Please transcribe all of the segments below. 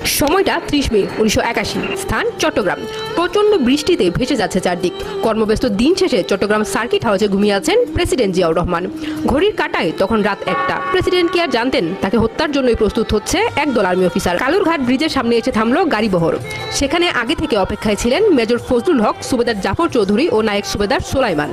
সময়টা 30 মে 1981, স্থান চট্টগ্রাম। প্রচন্ড বৃষ্টিতে ভেসে যাচ্ছে চারদিক। কর্মব্যস্ত দিন শেষে চট্টগ্রাম সার্কিট হাউসে ঘুমিয়ে আছেন প্রেসিডেন্ট জিয়াউর রহমান। ঘড়ির কাঁটায় তখন রাত 1টা। প্রেসিডেন্ট কি আর জানতেন তাকে হত্যার জন্যই প্রস্তুত হচ্ছে একদল আর্মি অফিসার। কালুরঘাট ব্রিজের সামনে এসে থামলো গাড়িবহর। সেখানে আগে থেকে অপেক্ষায় ছিলেন মেজর ফজলুল হক, সুবেদার জাফর চৌধুরী ও নায়েক সুবেদার সোলাইমান।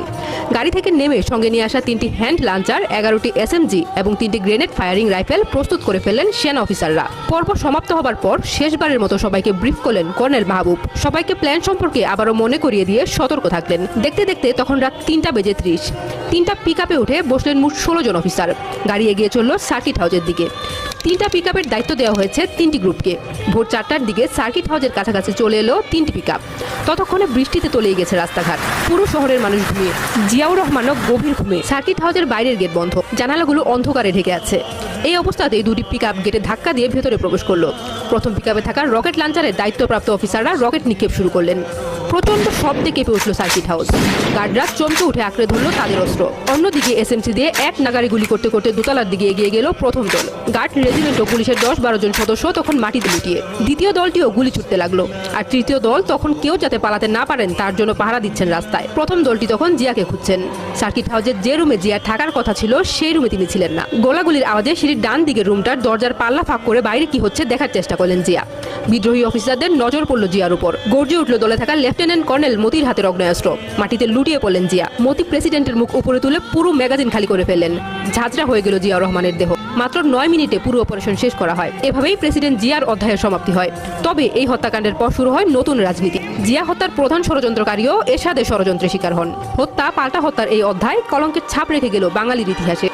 গাড়ি থেকে নেমে সঙ্গে নিয়ে আসা 3টি হ্যান্ড লাঞ্চার, 11টি SMG এবং 3টি গ্রেনেড ফায়ারিং রাইফেল প্রস্তুত করে ফেললেন সেনা অফিসাররা। পর্ব সমাপ্ত হবার পর শেষবারের মতো সবাইকে ব্রিফ করলেন কর্নেল মাহবুব। সবাইকে প্ল্যান সম্পর্কে আবারও মনে করিয়ে দিয়ে সতর্ক থাকলেন। দেখতে দেখতে তখন রাত 3টা বেজে 30। 3টা পিকআপে উঠে বসলেন মোট 16 জন অফিসার। গাড়ি এগিয়ে চলল সার্কিট হাউসের দিকে। 3টা পিকআপের দায়িত্ব দেওয়া হয়েছে 3টি গ্রুপকে। ভোর 4টার দিকে সার্কিট হাউসের কাছাকাছি চলে এলো 3টি পিকআপ। ততক্ষণে বৃষ্টিতে তলিয়ে গেছে রাস্তাঘাট। পুরো শহরের মানুষ ঘুমিয়ে, জিয়াউর রহমানও গভীর ঘুমে। সার্কিট হাউসের বাইরের গেট বন্ধ, জানালাগুলো অন্ধকারে ঢেকে আছে। এই অবস্থাতেই 2টি পিকআপ গেটে ধাক্কা দিয়ে ভেতরে প্রবেশ করলো। প্রথম পিকআপে থাকা রকেট লাঞ্চারের দায়িত্বপ্রাপ্ত অফিসাররা রকেট নিক্ষেপ শুরু করলেন। প্রচন্ড শব্দে কেঁপে উঠল সার্কিট হাউস। গার্ডরা চমকে উঠে আঁকড়ে ধরল তাদের অস্ত্র। অন্যদিকে SMC দিয়ে এক নাগারে গুলি করতে করতে দোতলার দিকে এগিয়ে গেল প্রথম দল। গার্ড রেজিমেন্ট ও পুলিশের 10-12 জন সদস্য তখন মাটিতে লুটিয়ে। দ্বিতীয় দলটিও গুলি ছুটতে লাগলো। আর তৃতীয় দল তখন কেউ যাতে পালাতে না পারেন তার জন্য পাহারা দিচ্ছেন রাস্তায়। প্রথম দলটি তখন জিয়াকে খুঁজছেন। সার্কিট হাউসের যে রুমে জিয়া থাকার কথা ছিল সেই রুমে তিনি ছিলেন না। গোলাগুলির আওয়াজে সিঁড়ির ডান দিকের রুমটার দরজার পাল্লা ফাঁক করে বাইরে কি হচ্ছে দেখার চেষ্টা করলেন জিয়া। বিদ্রোহী অফিসারদের নজর পড়ল জিয়ার উপর। গর্জে উঠল দলে থাকা লেফটেন্যান্ট কর্নেল মতির হাতের অগ্নেয়াস্ত্র। মাটিতে লুটিয়ে পড়লেন জিয়া। মতি প্রেসিডেন্টের মুখ উপরে তুলে পুরো ম্যাগাজিন খালি করে ফেললেন। ঝাঁঝরা হয়ে গেল জিয়াউর রহমানের দেহ। মাত্র 9 মিনিটে পুরো অপারেশন শেষ করা হয়। এভাবেই প্রেসিডেন্ট জিয়ার অধ্যায়ের সমাপ্তি হয়। তবে এই হত্যাকাণ্ডের পর শুরু হয় নতুন রাজনীতি। জিয়া হত্যার প্রধান ষড়যন্ত্রকারীও এরশাদের ষড়যন্ত্রের শিকার হন। হত্যা পাল্টা হত্যার এই অধ্যায় কলঙ্কের ছাপ রেখে গেল বাঙালির ইতিহাসে।